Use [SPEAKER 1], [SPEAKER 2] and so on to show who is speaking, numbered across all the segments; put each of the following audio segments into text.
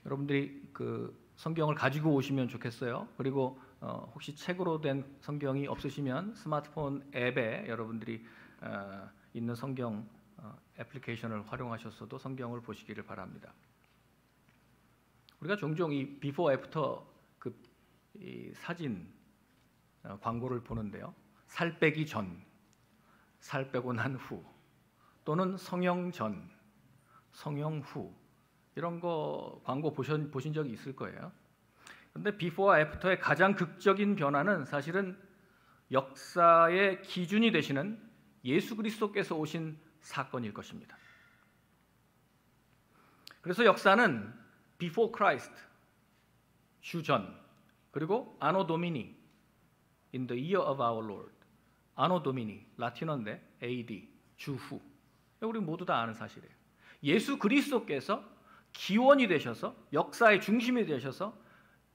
[SPEAKER 1] 여러분들이 그 성경을 가지고 오시면 좋겠어요. 그리고 혹시 책으로 된 성경이 없으시면 스마트폰 앱에 여러분들이 있는 성경 애플리케이션을 활용하셔서도 성경을 보시기를 바랍니다. 우리가 종종 이 비포 애프터 이 사진 광고를 보는데요. 살 빼기 전, 살 빼고 난 후, 또는 성형 전, 성형 후, 이런 거 광고 보신 적이 있을 거예요. 그런데 비포와 애프터의 가장 극적인 변화는 사실은 역사의 기준이 되시는 예수 그리스도께서 오신 사건일 것입니다. 그래서 역사는 before Christ, 주 전, 그리고 anno domini, in the year of our Lord, anno domini, 라틴어인데 AD, 주 후. 우리 모두 다 아는 사실이에요. 예수 그리스도께서 기원이 되셔서 역사의 중심이 되셔서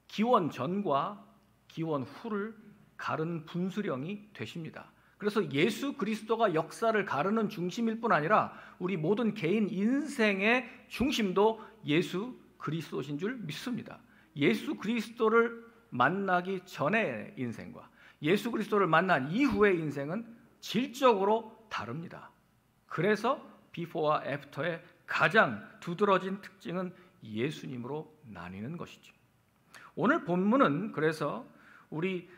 [SPEAKER 1] 기원 전과 기원 후를 가르는 분수령이 되십니다. 그래서 예수 그리스도가 역사를 가르는 중심일 뿐 아니라 우리 모든 개인 인생의 중심도 예수 그리스도신 줄 믿습니다. 예수 그리스도를 만나기 전의 인생과 예수 그리스도를 만난 이후의 인생은 질적으로 다릅니다. 그래서 비포와 애프터의 가장 두드러진 특징은 예수님으로 나뉘는 것이죠. 오늘 본문은 그래서 우리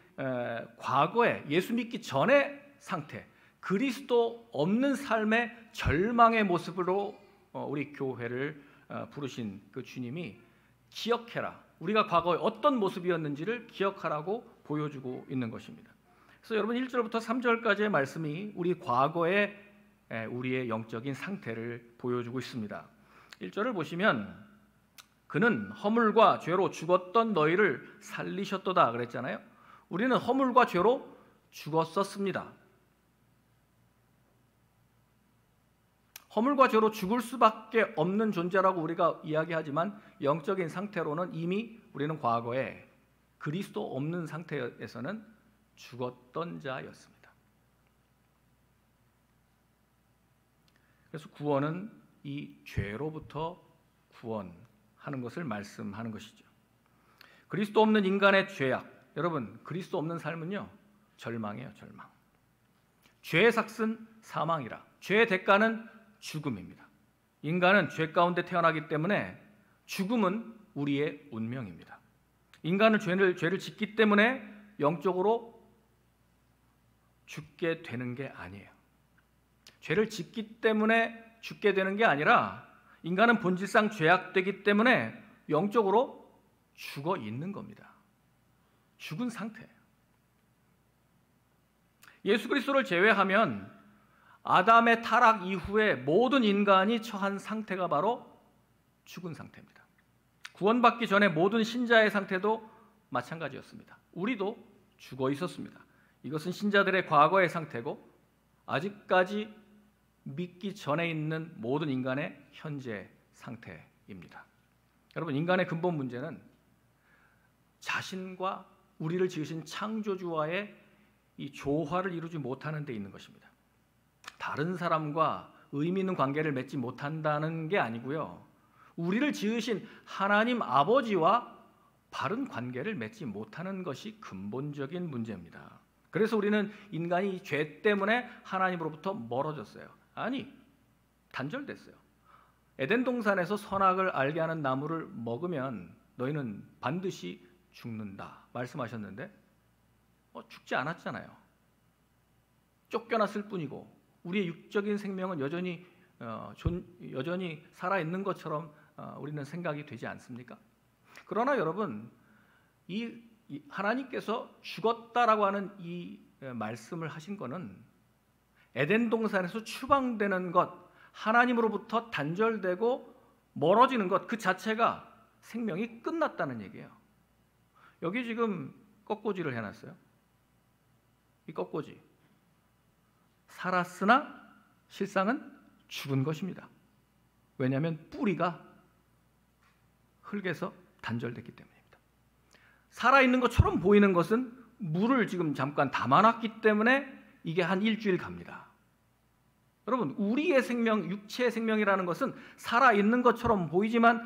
[SPEAKER 1] 과거에 예수 믿기 전의 상태, 그리스도 없는 삶의 절망의 모습으로 우리 교회를 부르신 그 주님이 기억해라, 우리가 과거에 어떤 모습이었는지를 기억하라고 보여주고 있는 것입니다. 그래서 여러분 1절부터 3절까지의 말씀이 우리 과거의 우리의 영적인 상태를 보여주고 있습니다. 1절을 보시면 그는 허물과 죄로 죽었던 너희를 살리셨도다 그랬잖아요. 우리는 허물과 죄로 죽었었습니다. 허물과 죄로 죽을 수밖에 없는 존재라고 우리가 이야기하지만 영적인 상태로는 이미 우리는 과거에 그리스도 없는 상태에서는 죽었던 자였습니다. 그래서 구원은 이 죄로부터 구원하는 것을 말씀하는 것이죠. 그리스도 없는 인간의 죄악, 여러분 그리스도 없는 삶은요 절망이에요. 절망. 죄의 삭은 사망이라. 죄의 대가는 죽음입니다. 인간은 죄 가운데 태어나기 때문에 죽음은 우리의 운명입니다. 인간은 죄를 짓기 때문에 영적으로 죽게 되는 게 아니에요. 죄를 짓기 때문에 죽게 되는 게 아니라 인간은 본질상 죄악되기 때문에 영적으로 죽어 있는 겁니다. 죽은 상태예요. 예수 그리스도를 제외하면 아담의 타락 이후에 모든 인간이 처한 상태가 바로 죽은 상태입니다. 구원받기 전에 모든 신자의 상태도 마찬가지였습니다. 우리도 죽어 있었습니다. 이것은 신자들의 과거의 상태고 아직까지 믿기 전에 있는 모든 인간의 현재 상태입니다. 여러분, 인간의 근본 문제는 자신과 우리를 지으신 창조주와의 이 조화를 이루지 못하는 데 있는 것입니다. 다른 사람과 의미 있는 관계를 맺지 못한다는 게 아니고요. 우리를 지으신 하나님 아버지와 바른 관계를 맺지 못하는 것이 근본적인 문제입니다. 그래서 우리는 인간이 죄 때문에 하나님으로부터 멀어졌어요. 아니, 단절됐어요. 에덴 동산에서 선악을 알게 하는 나무를 먹으면 너희는 반드시 죽는다 말씀하셨는데 죽지 않았잖아요. 쫓겨났을 뿐이고 우리의 육적인 생명은 여전히 살아있는 것처럼 우리는 생각이 되지 않습니까? 그러나 여러분, 이 하나님께서 죽었다라고 하는 이 말씀을 하신 것은 에덴 동산에서 추방되는 것, 하나님으로부터 단절되고 멀어지는 것 그 자체가 생명이 끝났다는 얘기예요. 여기 지금 꺾꽂이를 해놨어요. 이 꺾꽂이 살았으나 실상은 죽은 것입니다. 왜냐하면 뿌리가 흙에서 단절됐기 때문입니다. 살아있는 것처럼 보이는 것은 물을 지금 잠깐 담아놨기 때문에 이게 한 일주일 갑니다. 여러분, 우리의 생명, 육체의 생명이라는 것은 살아있는 것처럼 보이지만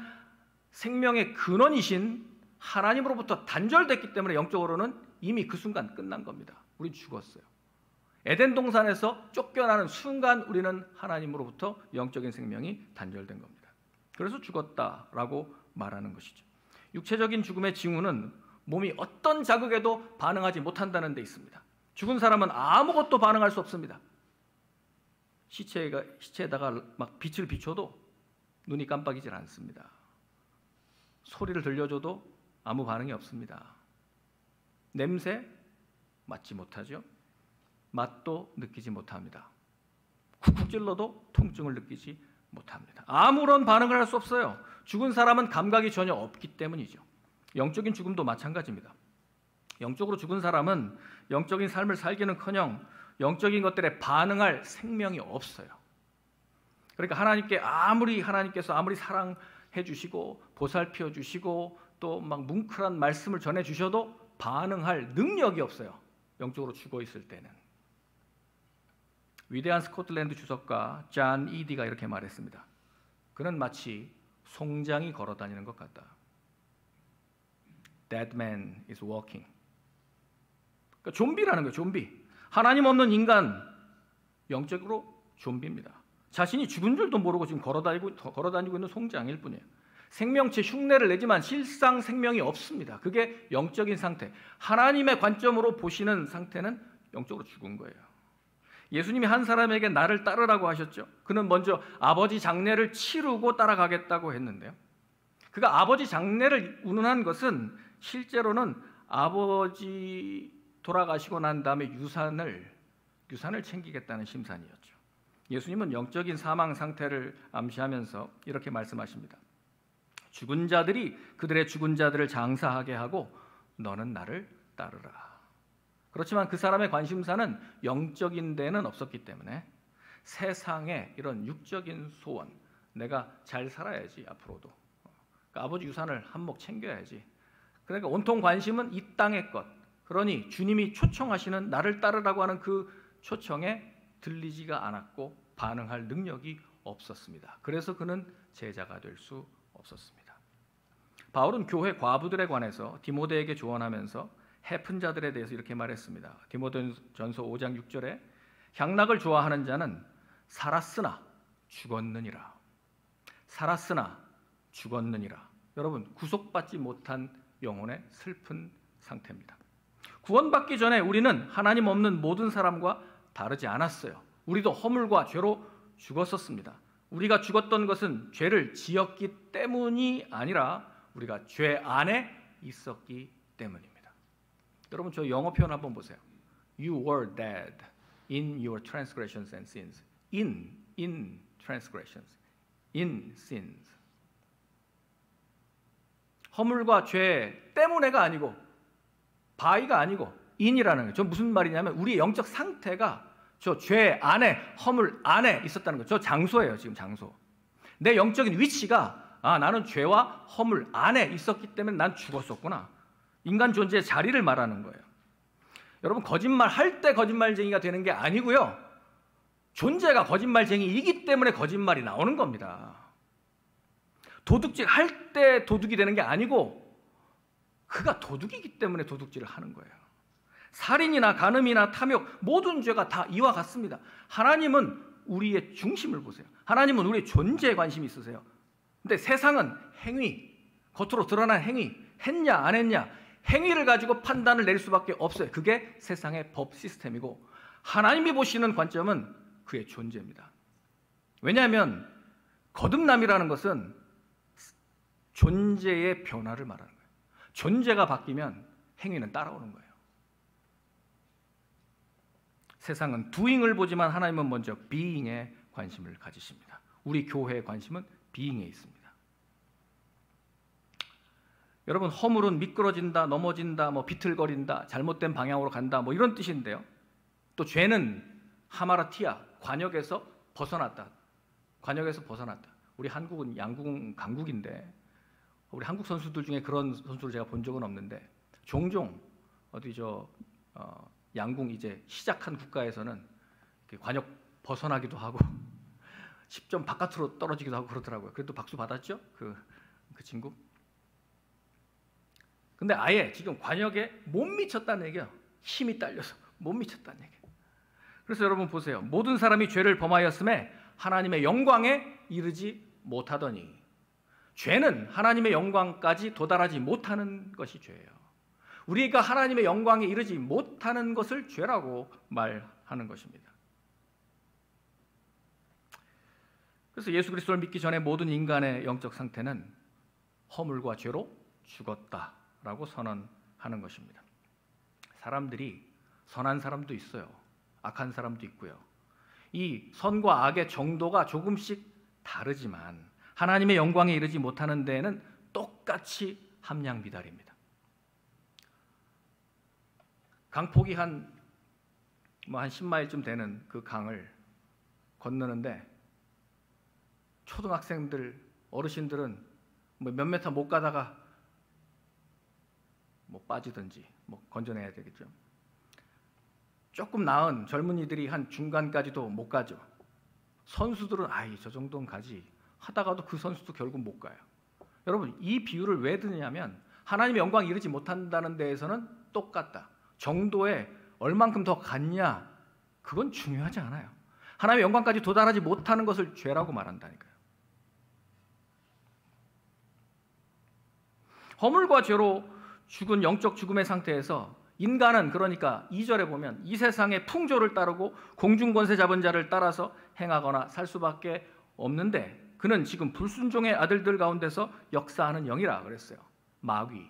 [SPEAKER 1] 생명의 근원이신 하나님으로부터 단절됐기 때문에 영적으로는 이미 그 순간 끝난 겁니다. 우린 죽었어요. 에덴 동산에서 쫓겨나는 순간 우리는 하나님으로부터 영적인 생명이 단절된 겁니다. 그래서 죽었다라고 말하는 것이죠. 육체적인 죽음의 징후는 몸이 어떤 자극에도 반응하지 못한다는 데 있습니다. 죽은 사람은 아무것도 반응할 수 없습니다. 시체에다가 막 빛을 비춰도 눈이 깜빡이질 않습니다. 소리를 들려줘도 아무 반응이 없습니다. 냄새 맡지 못하죠. 맛도 느끼지 못합니다. 쿡쿡 찔러도 통증을 느끼지 못합니다. 아무런 반응을 할 수 없어요. 죽은 사람은 감각이 전혀 없기 때문이죠. 영적인 죽음도 마찬가지입니다. 영적으로 죽은 사람은 영적인 삶을 살기는커녕 영적인 것들에 반응할 생명이 없어요. 그러니까 하나님께서 아무리 사랑해 주시고 보살펴 주시고 또 막 뭉클한 말씀을 전해 주셔도 반응할 능력이 없어요. 영적으로 죽어 있을 때는. 위대한 스코틀랜드 주석가 잔 이디가 이렇게 말했습니다. 그는 마치 송장이 걸어 다니는 것 같다. Dead man is walking. 그러니까 좀비라는 거예요. 좀비. 하나님 없는 인간, 영적으로 좀비입니다. 자신이 죽은 줄도 모르고 지금 걸어다니고 있는 송장일 뿐이에요. 생명체 흉내를 내지만 실상 생명이 없습니다. 그게 영적인 상태. 하나님의 관점으로 보시는 상태는 영적으로 죽은 거예요. 예수님이 한 사람에게 나를 따르라고 하셨죠. 그는 먼저 아버지 장례를 치르고 따라가겠다고 했는데요. 그가 아버지 장례를 운운한 것은 실제로는 아버지 돌아가시고 난 다음에 유산을 챙기겠다는 심산이었죠. 예수님은 영적인 사망 상태를 암시하면서 이렇게 말씀하십니다. 죽은 자들이 그들의 죽은 자들을 장사하게 하고 너는 나를 따르라. 그렇지만 그 사람의 관심사는 영적인 데는 없었기 때문에 세상의 이런 육적인 소원, 내가 잘 살아야지 앞으로도. 그러니까 아버지 유산을 한몫 챙겨야지. 그러니까 온통 관심은 이 땅의 것. 그러니 주님이 초청하시는 나를 따르라고 하는 그 초청에 들리지가 않았고 반응할 능력이 없었습니다. 그래서 그는 제자가 될 수 없었습니다. 바울은 교회 과부들에 관해서 디모데에게 조언하면서 해픈 자들에 대해서 이렇게 말했습니다. 디모데전서 5장 6절에 향락을 좋아하는 자는 살았으나 죽었느니라. 살았으나 죽었느니라. 여러분, 구속받지 못한 영혼의 슬픈 상태입니다. 구원받기 전에 우리는 하나님 없는 모든 사람과 다르지 않았어요. 우리도 허물과 죄로 죽었었습니다. 우리가 죽었던 것은 죄를 지었기 때문이 아니라 우리가 죄 안에 있었기 때문입니다. 여러분, 저 영어 표현 한번 보세요. You were dead in your transgressions and sins. In transgressions, in sins. 허물과 죄 때문에가 아니고 by가 아니고 in이라는 거예요. 저 무슨 말이냐면 우리의 영적 상태가 저 죄 안에, 허물 안에 있었다는 거예요. 저 장소예요. 지금 장소. 내 영적인 위치가 나는 죄와 허물 안에 있었기 때문에 난 죽었었구나. 인간 존재의 자리를 말하는 거예요. 여러분, 거짓말할 때 거짓말쟁이가 되는 게 아니고요. 존재가 거짓말쟁이이기 때문에 거짓말이 나오는 겁니다. 도둑질 할 때 도둑이 되는 게 아니고 그가 도둑이기 때문에 도둑질을 하는 거예요. 살인이나 간음이나 탐욕 모든 죄가 다 이와 같습니다. 하나님은 우리의 중심을 보세요. 하나님은 우리의 존재에 관심이 있으세요. 근데 세상은 행위, 겉으로 드러난 행위, 했냐 안 했냐, 행위를 가지고 판단을 내릴 수밖에 없어요. 그게 세상의 법 시스템이고 하나님이 보시는 관점은 그의 존재입니다. 왜냐하면 거듭남이라는 것은 존재의 변화를 말하는 거예요. 존재가 바뀌면 행위는 따라오는 거예요. 세상은 doing을 보지만 하나님은 먼저 being에 관심을 가지십니다. 우리 교회의 관심은 being에 있습니다. 여러분, 허물은 미끄러진다, 넘어진다, 비틀거린다, 잘못된 방향으로 간다, 이런 뜻인데요. 또 죄는 하마라티아, 관역에서 벗어났다. 관역에서 벗어났다. 우리 한국은 양궁 강국인데 우리 한국 선수들 중에 그런 선수를 제가 본 적은 없는데 종종 양궁 이제 시작한 국가에서는 관역 벗어나기도 하고 10점 바깥으로 떨어지기도 하고 그렇더라고요. 그래도 박수 받았죠? 그 친구. 근데 아예 지금 관역에 못 미쳤다는 얘기야. 힘이 딸려서 못 미쳤다는 얘기야. 그래서 여러분 보세요. 모든 사람이 죄를 범하였음에 하나님의 영광에 이르지 못하더니, 죄는 하나님의 영광까지 도달하지 못하는 것이 죄예요. 우리가 하나님의 영광에 이르지 못하는 것을 죄라고 말하는 것입니다. 그래서 예수 그리스도를 믿기 전에 모든 인간의 영적 상태는 허물과 죄로 죽었다라고 선언하는 것입니다. 사람들이 선한 사람도 있어요. 악한 사람도 있고요. 이 선과 악의 정도가 조금씩 다르지만 하나님의 영광에 이르지 못하는 데에는 똑같이 함량비달입니다. 강폭이 한 10마일쯤 되는 그 강을 건너는데 초등학생들, 어르신들은 몇 메터 못 가다가 빠지든지 건져내야 되겠죠. 조금 나은 젊은이들이 한 중간까지도 못 가죠. 선수들은 저 정도는 가지 하다가도 그 선수도 결국 못 가요. 여러분, 이 비유를 왜 드냐면 하나님의 영광에 이르지 못한다는 데에서는 똑같다. 정도에 얼만큼 더 갔냐, 그건 중요하지 않아요. 하나님의 영광까지 도달하지 못하는 것을 죄라고 말한다니까요. 허물과 죄로 죽은 영적 죽음의 상태에서 인간은, 그러니까 2절에 보면 이 세상의 풍조를 따르고 공중권세 잡은 자를 따라서 행하거나 살 수밖에 없는데, 그는 지금 불순종의 아들들 가운데서 역사하는 영이라 그랬어요. 마귀,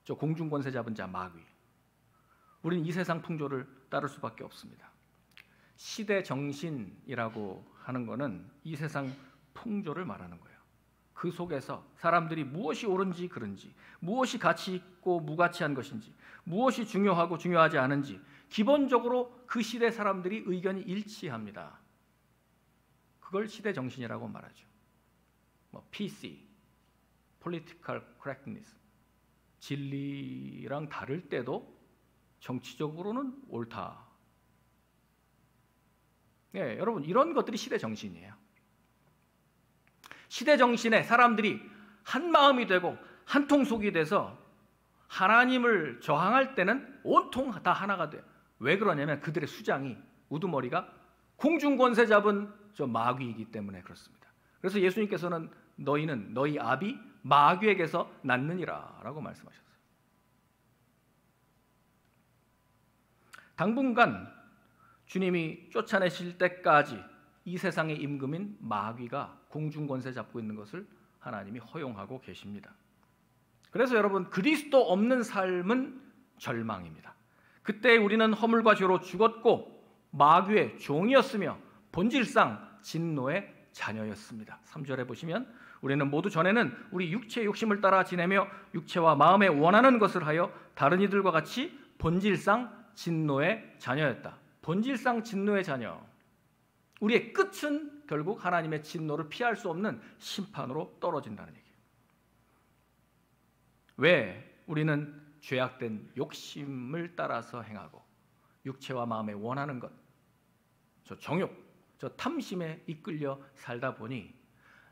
[SPEAKER 1] 저 공중권세 잡은 자 마귀. 우린 이 세상 풍조를 따를 수밖에 없습니다. 시대 정신이라고 하는 것은 이 세상 풍조를 말하는 거예요. 그 속에서 사람들이 무엇이 옳은지 그른지, 무엇이 가치 있고 무가치한 것인지, 무엇이 중요하고 중요하지 않은지 기본적으로 그 시대 사람들이 의견이 일치합니다. 그걸 시대 정신이라고 말하죠. PC, Political Correctness, 진리랑 다를 때도 정치적으로는 옳다. 네, 여러분, 이런 것들이 시대 정신이에요. 시대 정신에 사람들이 한 마음이 되고 한 통속이 돼서 하나님을 저항할 때는 온통 다 하나가 돼요. 왜 그러냐면 그들의 수장이, 우두머리가 공중권세 잡은 저 마귀이기 때문에 그렇습니다. 그래서 예수님께서는 너희는 너희 아비 마귀에게서 났느니라 라고 말씀하셨어요. 당분간 주님이 쫓아내실 때까지 이 세상의 임금인 마귀가 공중권세 잡고 있는 것을 하나님이 허용하고 계십니다. 그래서 여러분, 그리스도 없는 삶은 절망입니다. 그때 우리는 허물과 죄로 죽었고 마귀의 종이었으며 본질상 진노의 자녀였습니다. 3절에 보시면 우리는 모두 전에는 우리 육체의 욕심을 따라 지내며 육체와 마음에 원하는 것을 하여 다른 이들과 같이 본질상 진노의 자녀였다. 본질상 진노의 자녀. 우리의 끝은 결국 하나님의 진노를 피할 수 없는 심판으로 떨어진다는 얘기예요. 왜 우리는 죄악된 욕심을 따라서 행하고 육체와 마음에 원하는 것, 저 정욕, 저 탐심에 이끌려 살다 보니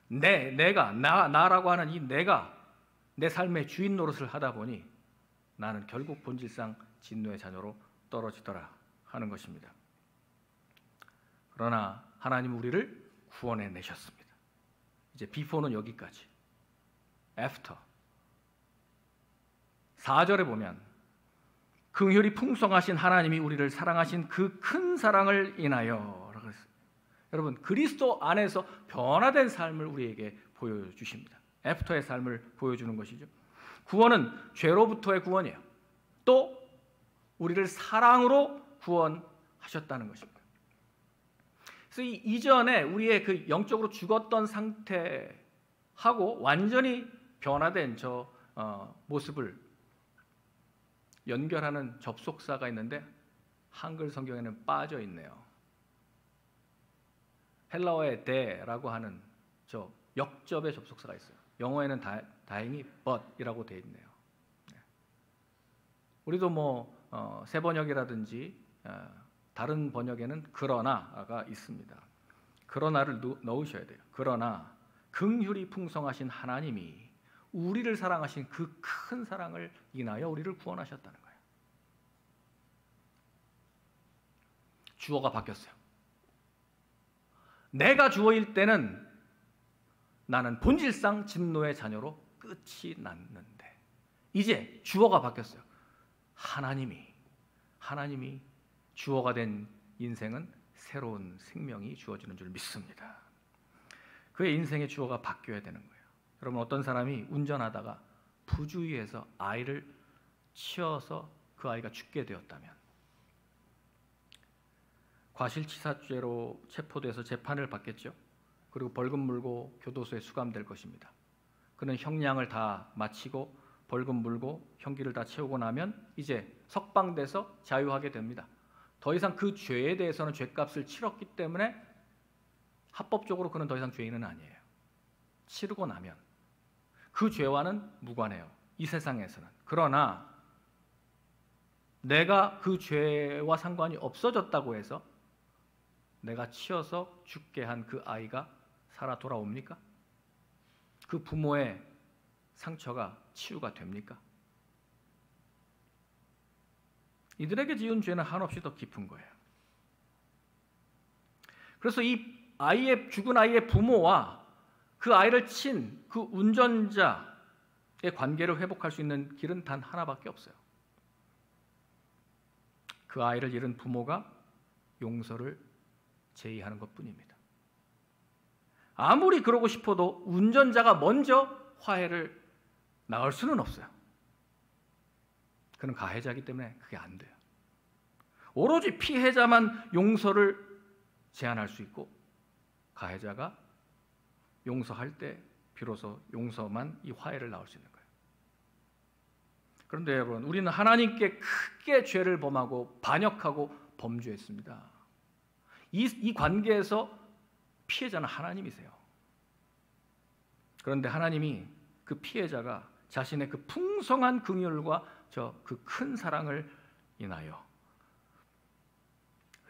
[SPEAKER 1] 나라고 하는 이 내가 내 삶의 주인 노릇을 하다 보니 나는 결국 본질상 진노의 자녀로 떨어지더라 하는 것입니다. 그러나 하나님 우리를 구원해 내셨습니다. 이제 before는 여기까지. after. 4절에 보면 긍휼이 풍성하신 하나님이 우리를 사랑하신 그 큰 사랑을 인하여 라고 했어요. 여러분, 그리스도 안에서 변화된 삶을 우리에게 보여주십니다. 애프터의 삶을 보여주는 것이죠. 구원은 죄로부터의 구원이에요. 또 우리를 사랑으로 구원하셨다는 것입니다. 그래서 이전에 우리의 그 영적으로 죽었던 상태하고 완전히 변화된 저 모습을 연결하는 접속사가 있는데 한글 성경에는 빠져 있네요. 헬라어의 대라고 하는 저 역접의 접속사가 있어요. 영어에는 다행히 but이라고 되어 있네요. 우리도 새 번역이라든지 다른 번역에는 그러나가 있습니다. 그러나를 넣으셔야 돼요. 그러나 긍휼이 풍성하신 하나님이 우리를 사랑하신 그 큰 사랑을 인하여 우리를 구원하셨다는 거예요. 주어가 바뀌었어요. 내가 주어일 때는 나는 본질상 진노의 자녀로 끝이 났는데 이제 주어가 바뀌었어요. 하나님이 주어가 된 인생은 새로운 생명이 주어지는 줄 믿습니다. 그의 인생의 주어가 바뀌어야 되는 거예요. 여러분, 어떤 사람이 운전하다가 부주의해서 아이를 치어서 그 아이가 죽게 되었다면 과실치사죄로 체포돼서 재판을 받겠죠. 그리고 벌금 물고 교도소에 수감될 것입니다. 그는 형량을 다 마치고 벌금 물고 형기를 다 채우고 나면 이제 석방돼서 자유하게 됩니다. 더 이상 그 죄에 대해서는 죄값을 치렀기 때문에 합법적으로 그는 더 이상 죄인은 아니에요. 치르고 나면 그 죄와는 무관해요. 이 세상에서는. 그러나 내가 그 죄와 상관이 없어졌다고 해서 내가 치어서 죽게 한 그 아이가 살아 돌아옵니까? 그 부모의 상처가 치유가 됩니까? 이들에게 지은 죄는 한없이 더 깊은 거예요. 그래서 이 죽은 아이의 부모와 그 아이를 친 그 운전자의 관계를 회복할 수 있는 길은 단 하나밖에 없어요. 그 아이를 잃은 부모가 용서를 제의하는 것뿐입니다. 아무리 그러고 싶어도 운전자가 먼저 화해를 나을 수는 없어요. 그는 가해자이기 때문에 그게 안 돼요. 오로지 피해자만 용서를 제안할 수 있고 가해자가 용서할 때 비로소 용서만 이 화해를 낳을 수 있는 거예요. 그런데 여러분, 우리는 하나님께 크게 죄를 범하고 반역하고 범죄했습니다. 이 관계에서 피해자는 하나님이세요. 그런데 하나님이 그 피해자가 자신의 그 풍성한 긍휼과 저 그 큰 사랑을 인하여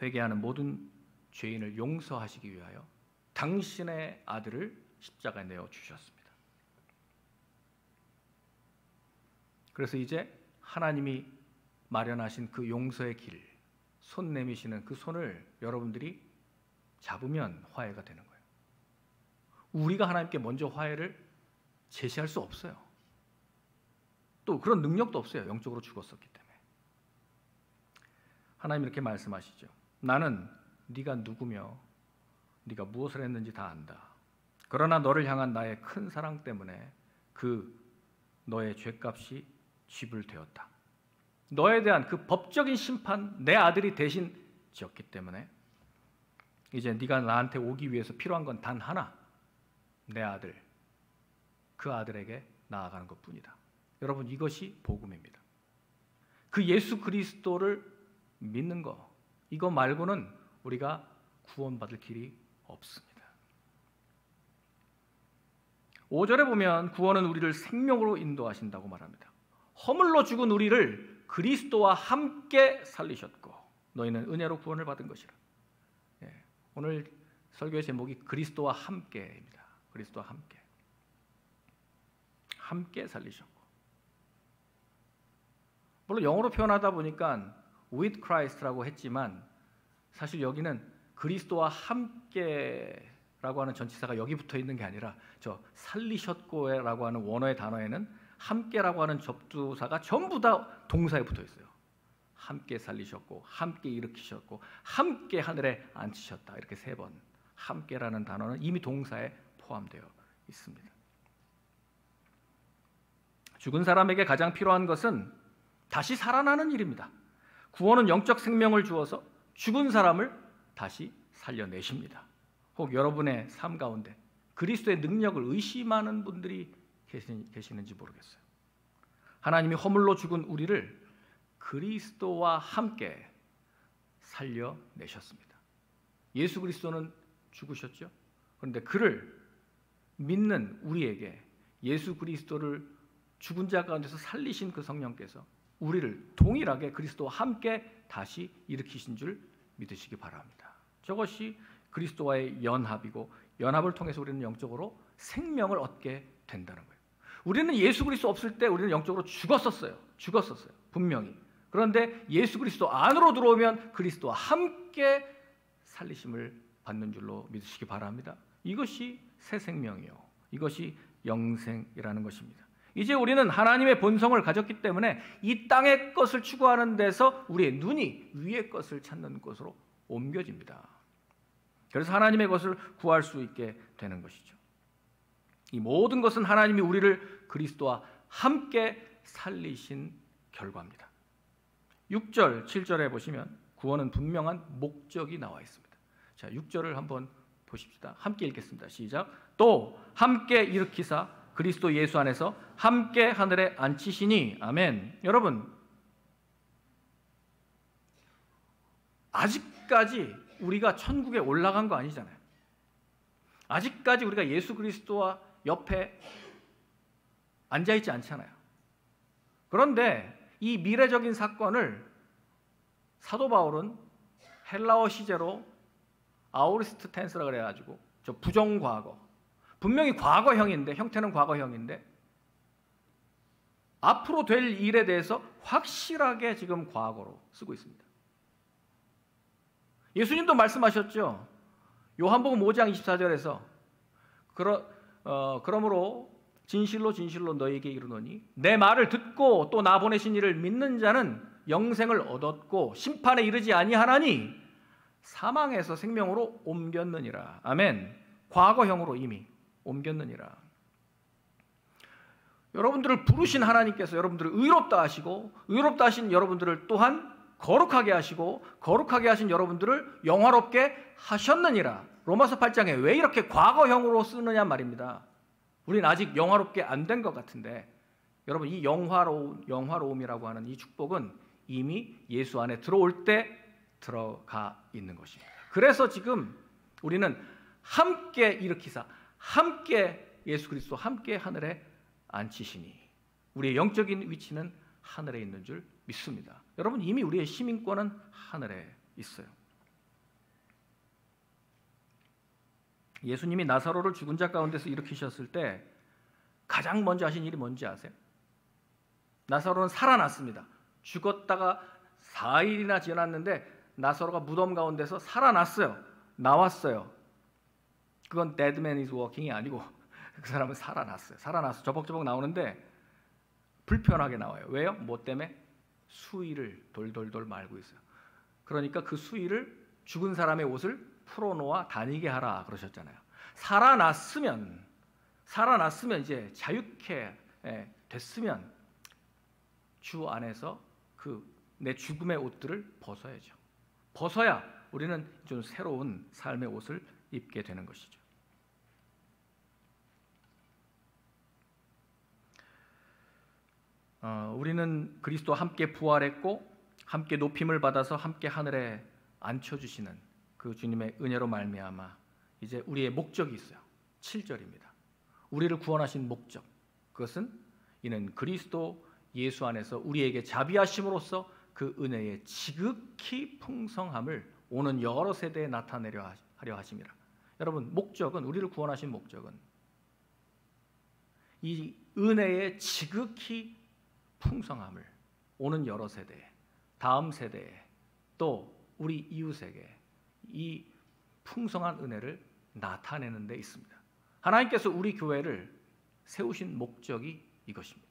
[SPEAKER 1] 회개하는 모든 죄인을 용서하시기 위하여 당신의 아들을 십자가에 내어 주셨습니다. 그래서 이제 하나님이 마련하신 그 용서의 길, 손 내미시는 그 손을 여러분들이 잡으면 화해가 되는 거예요. 우리가 하나님께 먼저 화해를 제시할 수 없어요. 또 그런 능력도 없어요. 영적으로 죽었었기 때문에. 하나님 이렇게 말씀하시죠. 나는 네가 누구며 네가 무엇을 했는지 다 안다. 그러나 너를 향한 나의 큰 사랑 때문에 그 너의 죄값이 지불되었다. 너에 대한 그 법적인 심판 내 아들이 대신 지었기 때문에 이제 네가 나한테 오기 위해서 필요한 건 단 하나, 내 아들, 그 아들에게 나아가는 것뿐이다. 여러분, 이것이 복음입니다. 그 예수 그리스도를 믿는 거, 이거 말고는 우리가 구원받을 길이 없습니다. 5절에 보면 구원은 우리를 생명으로 인도하신다고 말합니다. 허물로 죽은 우리를 그리스도와 함께 살리셨고 너희는 은혜로 구원을 받은 것이라. 오늘 설교의 제목이 그리스도와 함께입니다. 그리스도와 함께 살리셨고, 물론 영어로 표현하다 보니까 with Christ라고 했지만 사실 여기는 그리스도와 함께라고 하는 전치사가 여기 붙어 있는 게 아니라 저 살리셨고라고 하는 원어의 단어에는 함께라고 하는 접두사가 전부 다 동사에 붙어 있어요. 함께 살리셨고, 함께 일으키셨고, 함께 하늘에 앉히셨다. 이렇게 3번. 함께라는 단어는 이미 동사에 포함되어 있습니다. 죽은 사람에게 가장 필요한 것은 다시 살아나는 일입니다. 구원은 영적 생명을 주어서 죽은 사람을 다시 살려내십니다. 혹 여러분의 삶 가운데 그리스도의 능력을 의심하는 분들이 계시는지 모르겠어요. 하나님이 허물로 죽은 우리를 그리스도와 함께 살려내셨습니다. 예수 그리스도는 죽으셨죠. 그런데 그를 믿는 우리에게 예수 그리스도를 죽은 자 가운데서 살리신 그 성령께서 우리를 동일하게 그리스도와 함께 다시 일으키신 줄 믿으시기 바랍니다. 저것이 그리스도와의 연합이고, 연합을 통해서 우리는 영적으로 생명을 얻게 된다는 거예요. 우리는 예수 그리스도 없을 때 우리는 영적으로 죽었었어요. 분명히. 그런데 예수 그리스도 안으로 들어오면 그리스도와 함께 살리심을 받는 줄로 믿으시기 바랍니다. 이것이 새 생명이요, 이것이 영생이라는 것입니다. 이제 우리는 하나님의 본성을 가졌기 때문에 이 땅의 것을 추구하는 데서 우리의 눈이 위의 것을 찾는 것으로 옮겨집니다. 그래서 하나님의 것을 구할 수 있게 되는 것이죠. 이 모든 것은 하나님이 우리를 그리스도와 함께 살리신 결과입니다. 6절, 7절에 보시면 구원은 분명한 목적이 나와 있습니다. 자, 6절을 한번 보십시다. 함께 읽겠습니다. 시작. 또 함께 일으키사 그리스도 예수 안에서 함께 하늘에 앉히시니. 아멘. 여러분, 아직까지 우리가 천국에 올라간 거 아니잖아요. 아직까지 우리가 예수 그리스도와 옆에 앉아있지 않잖아요. 그런데 이 미래적인 사건을 사도 바울은 헬라어 시제로 아우리스트 텐스라 그래가지고 저 부정과거, 분명히 과거형인데, 형태는 과거형인데 앞으로 될 일에 대해서 확실하게 지금 과거로 쓰고 있습니다. 예수님도 말씀하셨죠. 요한복음 5장 24절에서 그러므로 진실로 진실로 너희에게 이르노니 내 말을 듣고 또 나 보내신 이를 믿는 자는 영생을 얻었고 심판에 이르지 아니하나니 사망에서 생명으로 옮겼느니라. 아멘. 과거형으로 이미 옮겼느니라. 여러분들을 부르신 하나님께서 여러분들을 의롭다 하시고 의롭다 하신 여러분들을 또한 거룩하게 하시고 거룩하게 하신 여러분들을 영화롭게 하셨느니라. 로마서 8장에 왜 이렇게 과거형으로 쓰느냐 말입니다. 우리는 아직 영화롭게 안 된 것 같은데 여러분, 이 영화로움이라고 하는 이 축복은 이미 예수 안에 들어올 때 들어가 있는 것입니다. 그래서 지금 우리는 함께 일으키사 함께 예수 그리스도 함께 하늘에 앉히시니 우리의 영적인 위치는 하늘에 있는 줄 믿습니다. 여러분, 이미 우리의 시민권은 하늘에 있어요. 예수님이 나사로를 죽은 자 가운데서 일으키셨을 때 가장 먼저 하신 일이 뭔지 아세요? 나사로는 살아났습니다. 죽었다가 4일이나 지났는데 나사로가 무덤 가운데서 살아났어요. 나왔어요. 그건 dead man is walking이 아니고 그 사람은 살아났어요. 살아나서 저벅저벅 나오는데 불편하게 나와요. 왜요? 뭐 때문에? 수의를 돌돌돌 말고 있어요. 그러니까 그 수의를 죽은 사람의 옷을 풀어놓아 다니게 하라 그러셨잖아요. 살아났으면 이제 자유케 됐으면 주 안에서 그 내 죽음의 옷들을 벗어야죠. 벗어야 우리는 좀 새로운 삶의 옷을 입게 되는 것이죠. 우리는 그리스도와 함께 부활했고 함께 높임을 받아서 함께 하늘에 앉혀주시는 그 주님의 은혜로 말미암아 이제 우리의 목적이 있어요. 7절입니다. 우리를 구원하신 목적, 그것은 이는 그리스도 예수 안에서 우리에게 자비하심으로써 그 은혜의 지극히 풍성함을 오는 여러 세대에 나타내려 하려 하심이라. 여러분, 목적은, 우리를 구원하신 목적은 이 은혜의 지극히 풍성함을 오는 여러 세대에, 다음 세대에, 또 우리 이웃에게 이 풍성한 은혜를 나타내는 데 있습니다. 하나님께서 우리 교회를 세우신 목적이 이것입니다.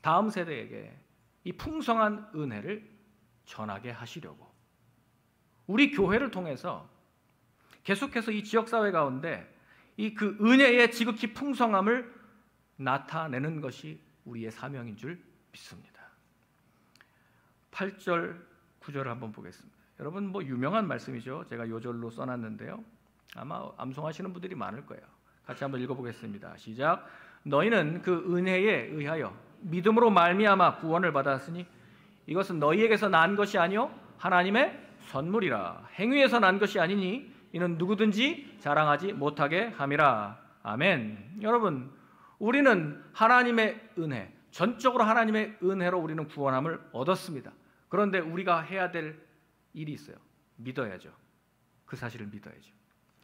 [SPEAKER 1] 다음 세대에게 이 풍성한 은혜를 전하게 하시려고 우리 교회를 통해서 계속해서 이 지역사회 가운데 이 그 은혜의 지극히 풍성함을 나타내는 것이 우리의 사명인 줄 믿습니다. 8절, 9절을 한번 보겠습니다. 여러분, 뭐 유명한 말씀이죠. 제가 요절로 써놨는데요. 아마 암송하시는 분들이 많을 거예요. 같이 한번 읽어보겠습니다. 시작. 너희는 그 은혜에 의하여 믿음으로 말미암아 구원을 받았으니 이것은 너희에게서 난 것이 아니요 하나님의 선물이라. 행위에서 난 것이 아니니 이는 누구든지 자랑하지 못하게 함이라. 아멘. 여러분, 우리는 하나님의 은혜, 전적으로 하나님의 은혜로 우리는 구원함을 얻었습니다. 그런데 우리가 해야 될 일이 있어요. 믿어야죠. 그 사실을 믿어야죠.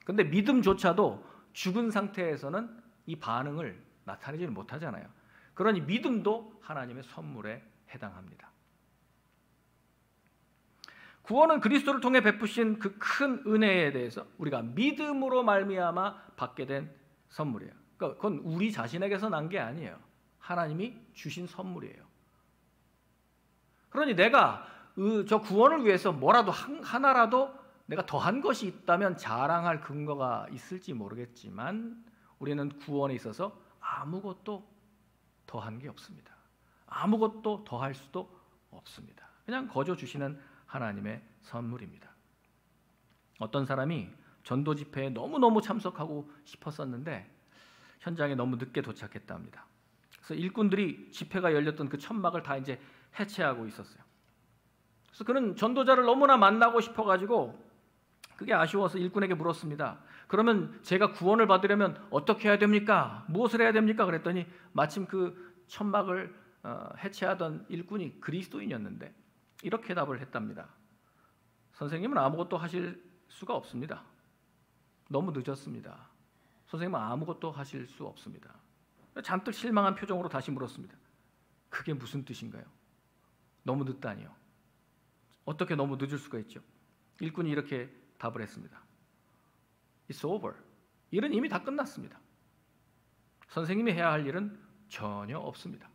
[SPEAKER 1] 그런데 믿음조차도 죽은 상태에서는 이 반응을 나타내지는 못하잖아요. 그러니 믿음도 하나님의 선물에 해당합니다. 구원은 그리스도를 통해 베푸신 그 큰 은혜에 대해서 우리가 믿음으로 말미암아 받게 된 선물이에요. 그러니까 그건 우리 자신에게서 난 게 아니에요. 하나님이 주신 선물이에요. 그러니 내가 저 구원을 위해서 뭐라도 하나라도 내가 더한 것이 있다면 자랑할 근거가 있을지 모르겠지만 우리는 구원에 있어서 아무것도 더한 게 없습니다. 아무것도 더할 수도 없습니다. 그냥 거저 주시는 하나님의 선물입니다. 어떤 사람이 전도 집회에 너무너무 참석하고 싶었었는데 현장에 너무 늦게 도착했답니다. 그래서 일꾼들이 집회가 열렸던 그 천막을 다 이제 해체하고 있었어요. 그래서 그는 전도자를 너무나 만나고 싶어가지고 그게 아쉬워서 일꾼에게 물었습니다. 그러면 제가 구원을 받으려면 어떻게 해야 됩니까? 무엇을 해야 됩니까? 그랬더니 마침 그 천막을 해체하던 일꾼이 그리스도인이었는데 이렇게 답을 했답니다. 선생님은 아무것도 하실 수가 없습니다. 너무 늦었습니다. 선생님은 아무것도 하실 수 없습니다. 잔뜩 실망한 표정으로 다시 물었습니다. 그게 무슨 뜻인가요? 너무 늦다니요. 어떻게 너무 늦을 수가 있죠? 일꾼이 이렇게 답을 했습니다. It's over. 일은 이미 다 끝났습니다. 선생님이 해야 할 일은 전혀 없습니다.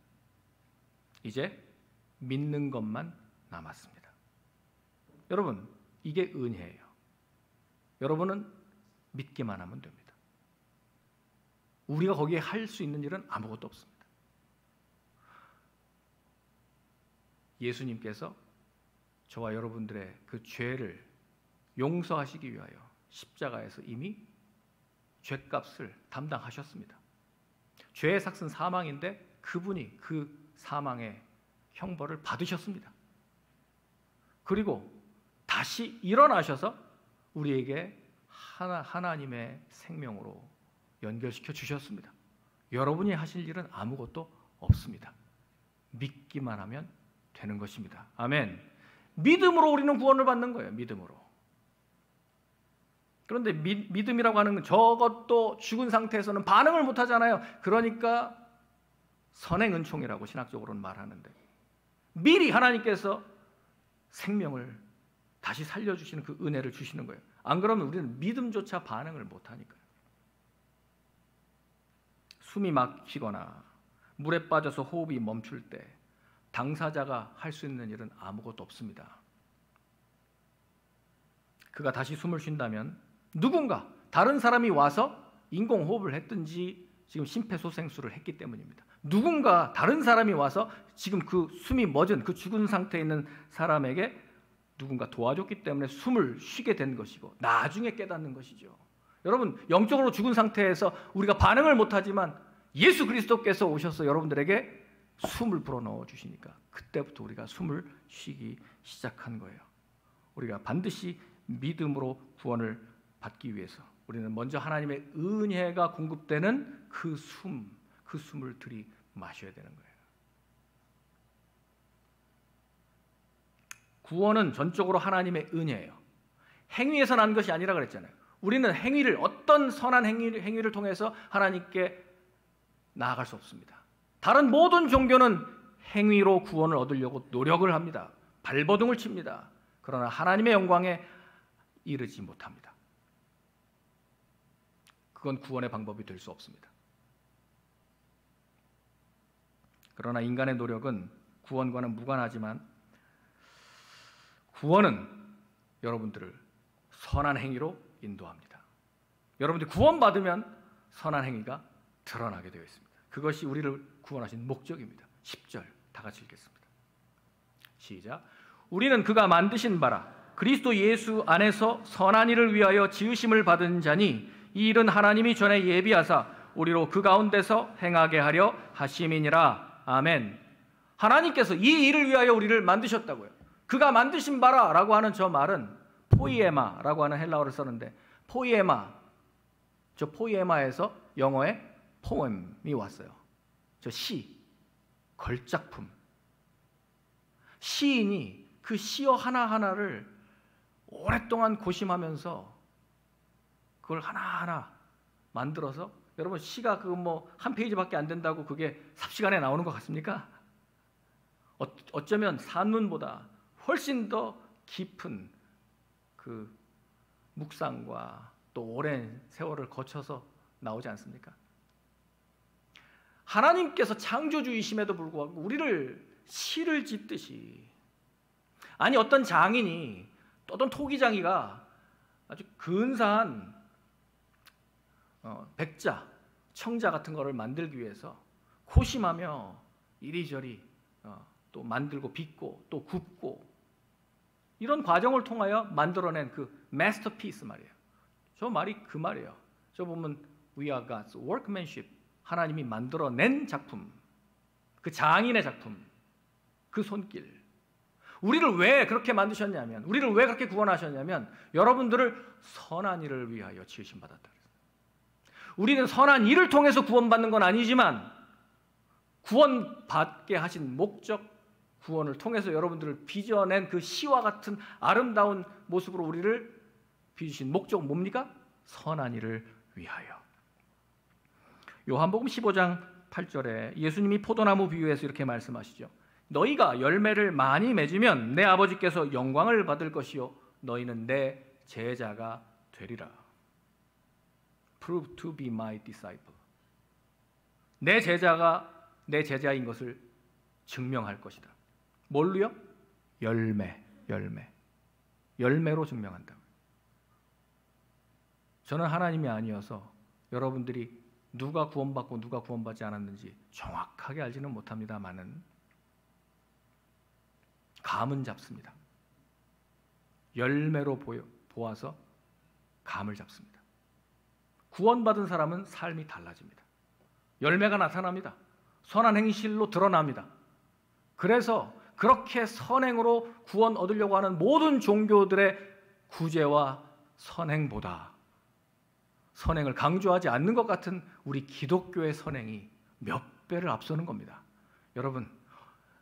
[SPEAKER 1] 이제 믿는 것만 남았습니다. 여러분, 이게 은혜예요. 여러분은 믿기만 하면 됩니다. 우리가 거기에 할 수 있는 일은 아무것도 없습니다. 예수님께서 저와 여러분들의 그 죄를 용서하시기 위하여 십자가에서 이미 죄값을 담당하셨습니다. 죄의 삭은 사망인데 그분이 그 사망의 형벌을 받으셨습니다. 그리고 다시 일어나셔서 우리에게 하나님의 생명으로 연결시켜 주셨습니다. 여러분이 하실 일은 아무것도 없습니다. 믿기만 하면 되는 것입니다. 아멘. 믿음으로 우리는 구원을 받는 거예요. 믿음으로. 그런데 믿음이라고 하는 건 저것도 죽은 상태에서는 반응을 못 하잖아요. 그러니까 선행 은총이라고 신학적으로는 말하는데 미리 하나님께서 생명을 다시 살려주시는 그 은혜를 주시는 거예요. 안 그러면 우리는 믿음조차 반응을 못 하니까요. 숨이 막히거나 물에 빠져서 호흡이 멈출 때 당사자가 할 수 있는 일은 아무것도 없습니다. 그가 다시 숨을 쉰다면 누군가 다른 사람이 와서 인공호흡을 했든지 지금 심폐소생술을 했기 때문입니다. 누군가 다른 사람이 와서 지금 그 숨이 멎은 그 죽은 상태에 있는 사람에게 누군가 도와줬기 때문에 숨을 쉬게 된 것이고 나중에 깨닫는 것이죠. 여러분, 영적으로 죽은 상태에서 우리가 반응을 못하지만 예수 그리스도께서 오셔서 여러분들에게 숨을 불어넣어 주시니까 그때부터 우리가 숨을 쉬기 시작한 거예요. 우리가 반드시 믿음으로 구원을 받기 위해서 우리는 먼저 하나님의 은혜가 공급되는 그 숨을 들이마셔야 되는 거예요. 구원은 전적으로 하나님의 은혜예요. 행위에서 난 것이 아니라 그랬잖아요. 우리는 행위를 어떤 선한 행위를 통해서 하나님께 나아갈 수 없습니다. 다른 모든 종교는 행위로 구원을 얻으려고 노력을 합니다. 발버둥을 칩니다. 그러나 하나님의 영광에 이르지 못합니다. 그건 구원의 방법이 될 수 없습니다. 그러나 인간의 노력은 구원과는 무관하지만 구원은 여러분들을 선한 행위로 인도합니다. 여러분들이 구원받으면 선한 행위가 드러나게 되어 있습니다. 그것이 우리를 구원하신 목적입니다. 10절 다 같이 읽겠습니다. 시작. 우리는 그가 만드신 바라 그리스도 예수 안에서 선한 일을 위하여 지으심을 받은 자니 이 일은 하나님이 전에 예비하사 우리로 그 가운데서 행하게 하려 하심이니라. 아멘. 하나님께서 이 일을 위하여 우리를 만드셨다고요. 그가 만드신 바라라고 하는 저 말은 포이에마라고 하는 헬라어를 썼는데 포이에마, 저 포이에마에서 영어의 포엠이 왔어요. 저 시, 걸작품. 시인이 그 시어 하나하나를 오랫동안 고심하면서 그걸 하나하나 만들어서 여러분 시가 그 뭐 한 페이지밖에 안 된다고 그게 삽시간에 나오는 것 같습니까? 어쩌면 산문보다 훨씬 더 깊은 그 묵상과 또 오랜 세월을 거쳐서 나오지 않습니까? 하나님께서 창조주이심에도 불구하고 우리를 시를 짓듯이, 아니 어떤 장인이 또 어떤 토기장이가 아주 근사한 백자, 청자 같은 거를 만들기 위해서 고심하며 이리저리 또 만들고 빚고 또 굽고 이런 과정을 통하여 만들어낸 그 마스터피스 말이에요. 저 말이 그 말이에요. 저 보면 We are God's workmanship, 하나님이 만들어낸 작품, 그 장인의 작품, 그 손길. 우리를 왜 그렇게 만드셨냐면, 우리를 왜 그렇게 구원하셨냐면 여러분들을 선한 일을 위하여 지으심 받았다. 우리는 선한 일을 통해서 구원받는 건 아니지만 구원받게 하신 목적, 구원을 통해서 여러분들을 빚어낸 그 시와 같은 아름다운 모습으로 우리를 빚으신 목적은 뭡니까? 선한 일을 위하여. 요한복음 15장 8절에 예수님이 포도나무 비유해서 이렇게 말씀하시죠. 너희가 열매를 많이 맺으면 내 아버지께서 영광을 받을 것이요 너희는 내 제자가 되리라. Prove to be my disciple. 내 제자가 내 제자인 것을 증명할 것이다. 뭘로요? 열매로 증명한다. 저는 하나님이 아니어서 여러분들이 누가 구원받고 누가 구원받지 않았는지 정확하게 알지는 못합니다만은 감은 잡습니다. 열매로 보아서 감을 잡습니다. 구원받은 사람은 삶이 달라집니다. 열매가 나타납니다. 선한 행실로 드러납니다. 그래서 그렇게 선행으로 구원 얻으려고 하는 모든 종교들의 구제와 선행보다 선행을 강조하지 않는 것 같은 우리 기독교의 선행이 몇 배를 앞서는 겁니다. 여러분,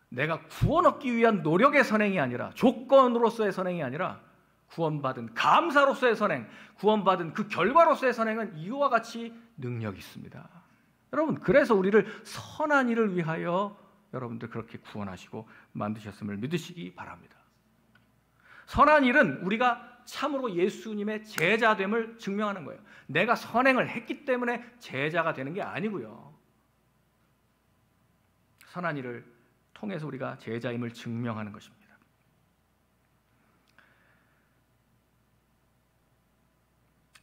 [SPEAKER 1] 내가 구원 얻기 위한 노력의 선행이 아니라, 조건으로서의 선행이 아니라 구원받은 감사로서의 선행, 구원받은 그 결과로서의 선행은 이와 같이 능력이 있습니다. 여러분, 그래서 우리를 선한 일을 위하여 여러분들 그렇게 구원하시고 만드셨음을 믿으시기 바랍니다. 선한 일은 우리가 참으로 예수님의 제자됨을 증명하는 거예요. 내가 선행을 했기 때문에 제자가 되는 게 아니고요. 선한 일을 통해서 우리가 제자임을 증명하는 것입니다.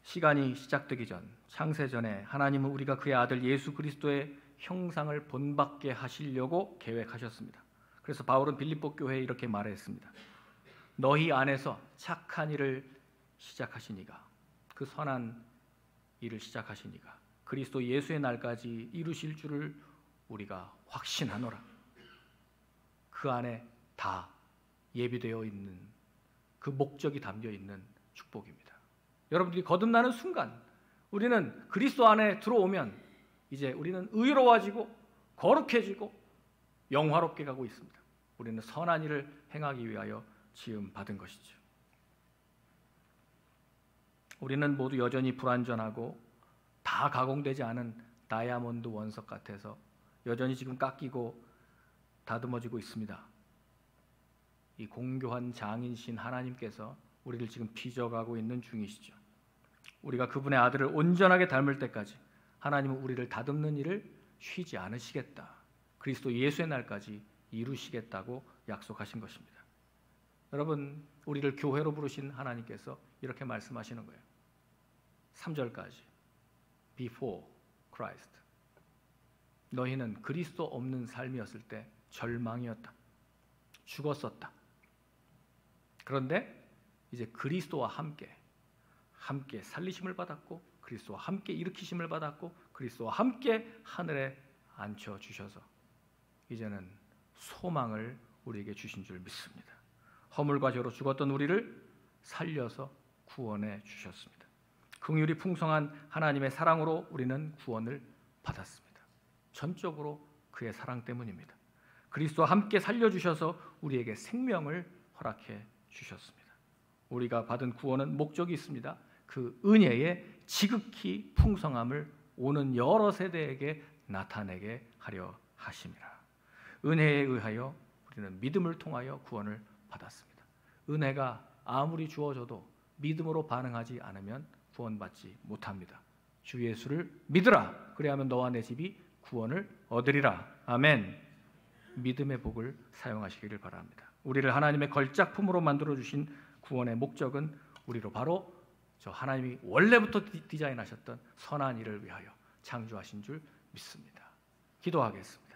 [SPEAKER 1] 시간이 시작되기 전, 창세전에 하나님은 우리가 그의 아들 예수 그리스도의 형상을 본받게 하시려고 계획하셨습니다. 그래서 바울은 빌립보 교회에 이렇게 말했습니다. 너희 안에서 착한 일을 시작하신 이가, 그 선한 일을 시작하신 이가 그리스도 예수의 날까지 이루실 줄을 우리가 확신하노라. 그 안에 다 예비되어 있는 그 목적이 담겨 있는 축복입니다. 여러분들이 거듭나는 순간, 우리는 그리스도 안에 들어오면 이제 우리는 의로워지고 거룩해지고 영화롭게 가고 있습니다. 우리는 선한 일을 행하기 위하여 지음 받은 것이죠. 우리는 모두 여전히 불완전하고 다 가공되지 않은 다이아몬드 원석 같아서 여전히 지금 깎이고 다듬어지고 있습니다. 이 공교한 장인신 하나님께서 우리를 지금 빚어가고 있는 중이시죠. 우리가 그분의 아들을 온전하게 닮을 때까지 하나님은 우리를 다듬는 일을 쉬지 않으시겠다. 그리스도 예수의 날까지 이루시겠다고 약속하신 것입니다. 여러분, 우리를 교회로 부르신 하나님께서 이렇게 말씀하시는 거예요. 3절까지 Before Christ. 너희는 그리스도 없는 삶이었을 때 절망이었다. 죽었었다. 그런데 이제 그리스도와 함께 살리심을 받았고 그리스도와 함께 일으키심을 받았고 그리스도와 함께 하늘에 앉혀주셔서 이제는 소망을 우리에게 주신 줄 믿습니다. 허물과 죄로 죽었던 우리를 살려서 구원해 주셨습니다. 긍휼이 풍성한 하나님의 사랑으로 우리는 구원을 받았습니다. 전적으로 그의 사랑 때문입니다. 그리스도와 함께 살려주셔서 우리에게 생명을 허락해 주셨습니다. 우리가 받은 구원은 목적이 있습니다. 그 은혜의 지극히 풍성함을 오는 여러 세대에게 나타내게 하려 하심이라. 은혜에 의하여 우리는 믿음을 통하여 구원을 받았습니다. 은혜가 아무리 주어져도 믿음으로 반응하지 않으면 구원받지 못합니다. 주 예수를 믿으라. 그래야만 너와 내 집이 구원을 얻으리라. 아멘. 믿음의 복을 사용하시기를 바랍니다. 우리를 하나님의 걸작품으로 만들어주신 구원의 목적은 우리로 바로 저 하나님이 원래부터 디자인하셨던 선한 일을 위하여 창조하신 줄 믿습니다. 기도하겠습니다.